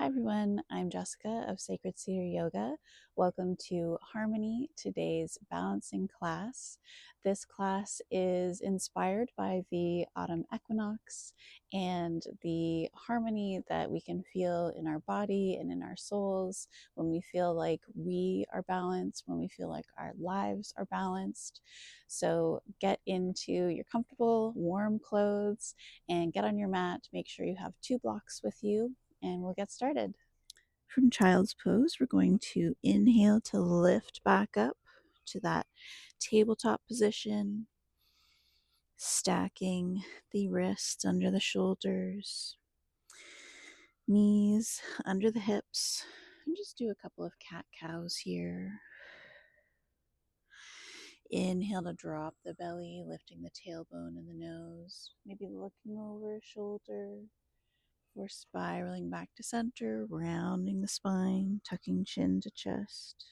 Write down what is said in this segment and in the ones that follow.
Hi everyone, I'm Jessica of Sacred Cedar Yoga. Welcome to Harmony, today's balancing class. This class is inspired by the autumn equinox and the harmony that we can feel in our body and in our souls when we feel like we are balanced, when we feel like our lives are balanced. So get into your comfortable, warm clothes and get on your mat. Make sure you have 2 blocks with you and we'll get started. From child's pose, we're going to inhale to lift back up to that tabletop position, stacking the wrists under the shoulders, knees under the hips, and just do a couple of cat-cows here. Inhale to drop the belly, lifting the tailbone and the nose, maybe looking over a shoulder, or spiraling back to center, rounding the spine, tucking chin to chest.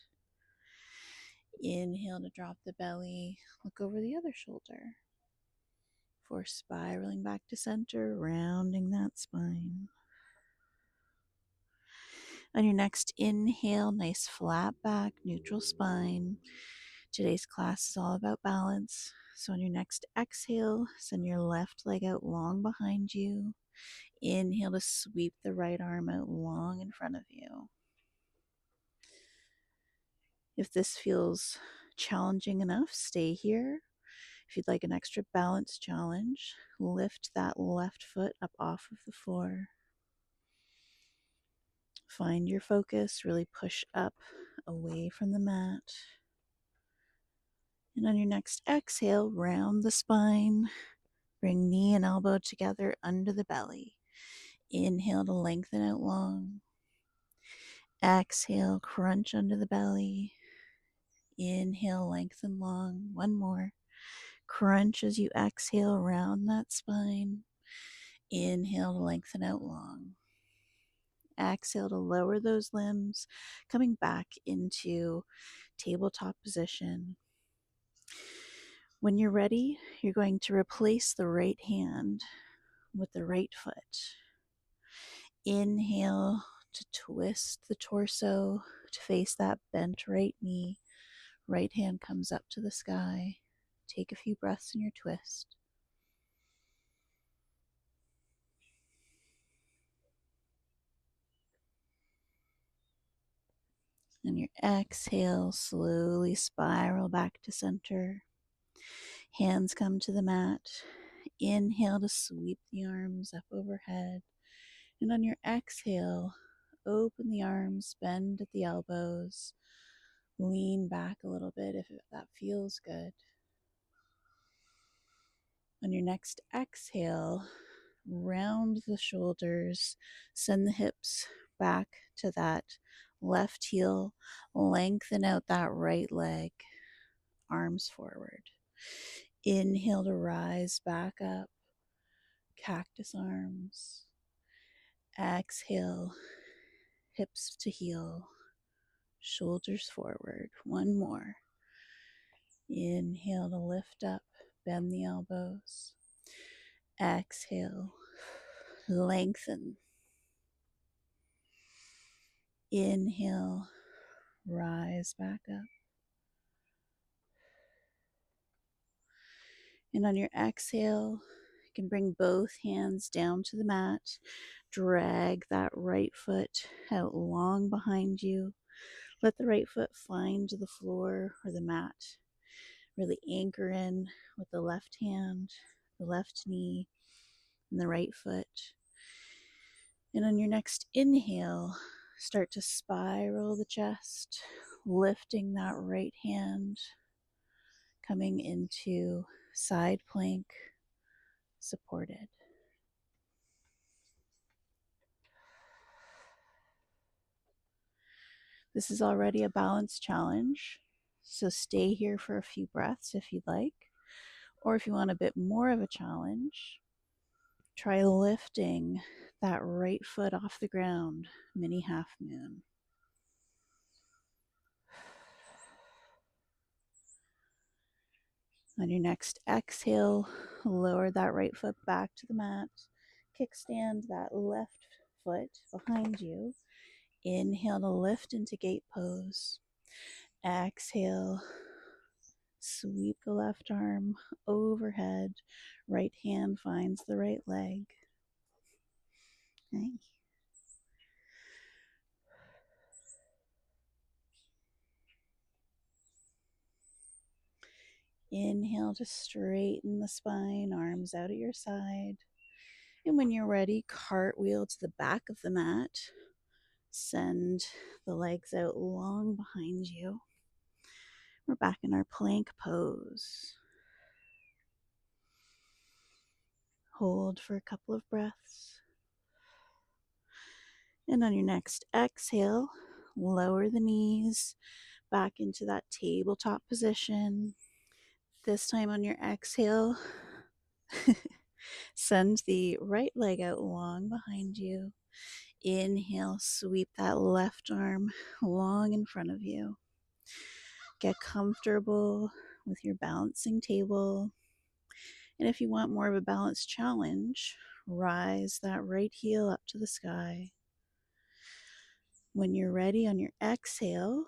Inhale to drop the belly, look over the other shoulder. For spiraling back to center, rounding that spine. On your next inhale, nice flat back, neutral spine. Today's class is all about balance. So on your next exhale, send your left leg out long behind you. Inhale to sweep the right arm out long in front of you. If this feels challenging enough, stay here. If you'd like an extra balance challenge, lift that left foot up off of the floor. Find your focus, really push up away from the mat. And on your next exhale, round the spine. Bring knee and elbow together under the belly. Inhale to lengthen out long. Exhale, crunch under the belly. Inhale, lengthen long. One more. Crunch as you exhale, round that spine. Inhale to lengthen out long. Exhale to lower those limbs, coming back into tabletop position. When you're ready, you're going to replace the right hand with the right foot. Inhale to twist the torso to face that bent right knee. Right hand comes up to the sky. Take a few breaths in your twist. And your exhale, slowly spiral back to center. Hands come to the mat. Inhale to sweep the arms up overhead. And on your exhale, open the arms, bend at the elbows. Lean back a little bit if that feels good. On your next exhale, round the shoulders, send the hips back to that left heel, lengthen out that right leg, arms forward. Inhale to rise back up, cactus arms. Exhale, hips to heel, shoulders forward. One more. Inhale to lift up, bend the elbows. Exhale, lengthen. Inhale, rise back up. And on your exhale, you can bring both hands down to the mat. Drag that right foot out long behind you. Let the right foot find the floor or the mat. Really anchor in with the left hand, the left knee, and the right foot. And on your next inhale, start to spiral the chest, lifting that right hand, coming into side plank, supported. This is already a balance challenge, so stay here for a few breaths if you'd like. Or if you want a bit more of a challenge, try lifting that right foot off the ground, mini half moon. On your next exhale, lower that right foot back to the mat. Kickstand that left foot behind you. Inhale to lift into gate pose. Exhale, sweep the left arm overhead. Right hand finds the right leg. Okay. Inhale to straighten the spine, arms out at your side. And when you're ready, cartwheel to the back of the mat. Send the legs out long behind you. We're back in our plank pose. Hold for a couple of breaths. And on your next exhale, lower the knees back into that tabletop position. This time on your exhale, send the right leg out long behind you. Inhale, sweep that left arm long in front of you. Get comfortable with your balancing table. And if you want more of a balanced challenge, rise that right heel up to the sky. When you're ready on your exhale,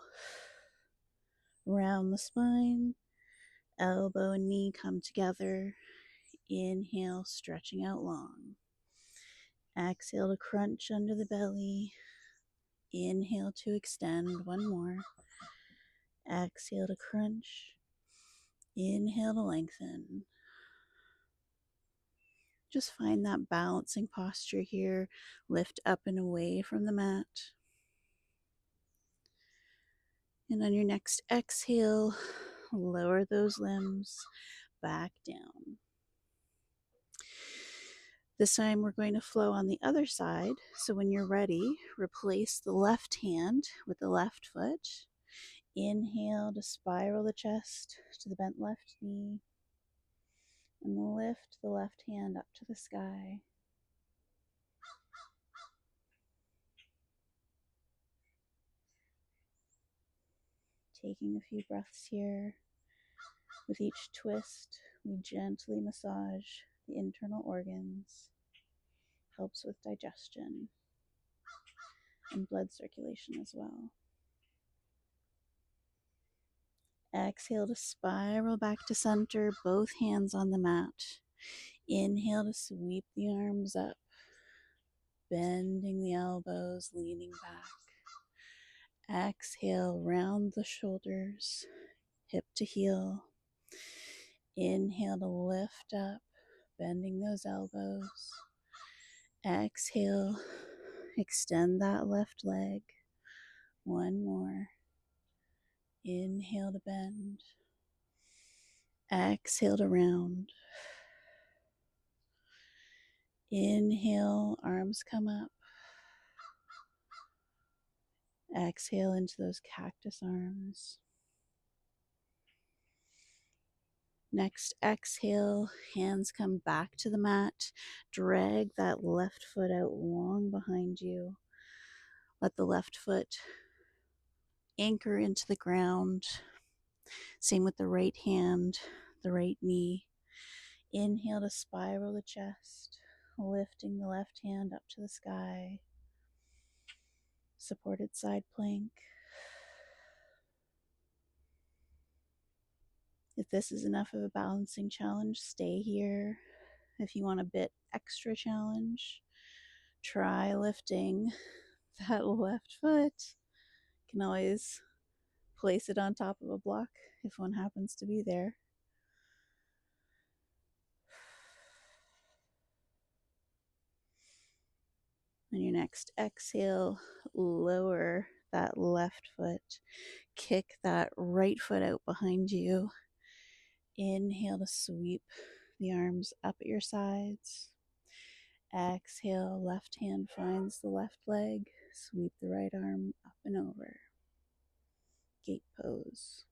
round the spine, elbow and knee come together. Inhale, stretching out long. Exhale to crunch under the belly. Inhale to extend. One more. Exhale to crunch. Inhale to lengthen. Just find that balancing posture here. Lift up and away from the mat. And on your next exhale, lower those limbs back down. This time we're going to flow on the other side. So when you're ready, replace the left hand with the left foot. Inhale to spiral the chest to the bent left knee. And lift the left hand up to the sky. Taking a few breaths here. With each twist, we gently massage the internal organs. Helps with digestion and blood circulation as well. Exhale to spiral back to center, both hands on the mat. Inhale to sweep the arms up, bending the elbows, leaning back. Exhale, round the shoulders, hip to heel. Inhale to lift up, bending those elbows. Exhale, extend that left leg. One more. Inhale to bend. Exhale to round. Inhale, arms come up. Exhale into those cactus arms. Next exhale, hands come back to the mat. Drag that left foot out long behind you. Let the left foot anchor into the ground. Same with the right hand, the right knee. Inhale to spiral the chest, lifting the left hand up to the sky. Supported side plank. If this is enough of a balancing challenge, stay here. If you want a bit extra challenge, try lifting that left foot. You can always place it on top of a block if one happens to be there. On your next exhale, lower that left foot. Kick that right foot out behind you. Inhale to sweep the arms up at your sides. Exhale, left hand finds the left leg. Sweep the right arm up and over. Gate pose.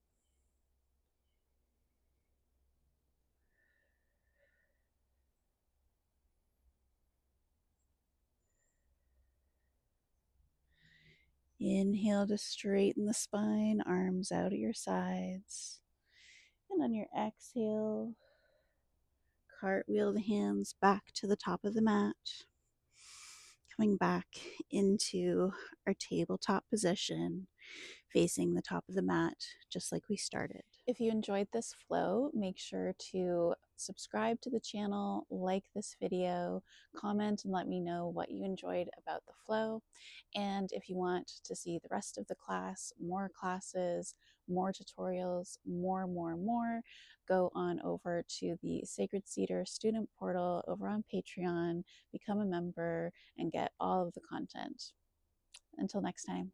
Inhale to straighten the spine, arms out at your sides. And on your exhale, cartwheel the hands back to the top of the mat. coming back into our tabletop position, facing the top of the mat, just like we started. If you enjoyed this flow, make sure to subscribe to the channel, like this video, comment and let me know what you enjoyed about the flow. And if you want to see the rest of the class, more classes, more tutorials, more, go on over to the Sacred Cedar Student Portal over on Patreon, become a member, and get all of the content. Until next time.